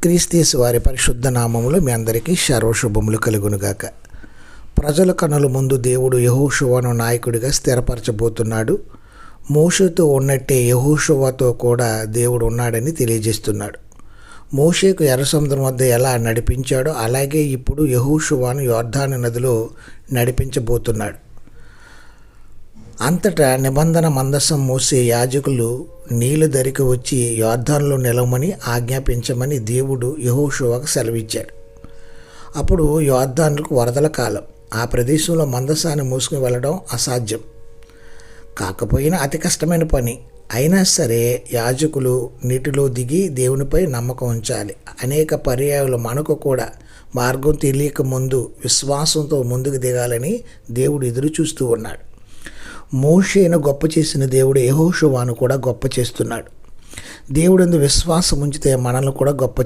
క్రీస్తు వారి పరిశుద్ధ నామములో మీ అందరికీ సర్వశుభములు కలుగునుగాక. ప్రజల కనుల ముందు దేవుడు యెహోషువను నాయకుడిగా స్థిరపరచబోతున్నాడు. మోషేతో ఉన్నట్టే యెహోషువతో కూడా దేవుడు ఉన్నాడని తెలియజేస్తున్నాడు. మోషేకు ఎర్ర సముద్రం వద్ద ఎలా నడిపించాడో అలాగే ఇప్పుడు యెహోషువను యొర్దాను నదిలో నడిపించబోతున్నాడు. అంతటా నిబంధన మందసం మోసే యాజకులు నీళ్ళ ధరికి వచ్చి యొర్దానులో నిలవమని ఆజ్ఞాపించమని దేవుడు యెహోషువకు సెలవిచ్చాడు. అప్పుడు యొర్దానుకు వరదల కాలం. ఆ ప్రదేశంలో మందసాన్ని మోసుకుని వెళ్ళడం అసాధ్యం. కాకపోయినా అతి కష్టమైన పని. అయినా సరే యాజకులు నీటిలో దిగి దేవునిపై నమ్మకం ఉంచాలి. అనేక పర్యాయాలు మనకు కూడా మార్గం తెలియక ముందు విశ్వాసంతో ముందుకు దిగాలని దేవుడు ఎదురు చూస్తూ ఉన్నాడు. మోషేను గొప్ప చేసిన దేవుడు యెహోషువను కూడా గొప్ప చేస్తున్నాడు. దేవుడందు విశ్వాసం ఉంచితే మనల్ని కూడా గొప్ప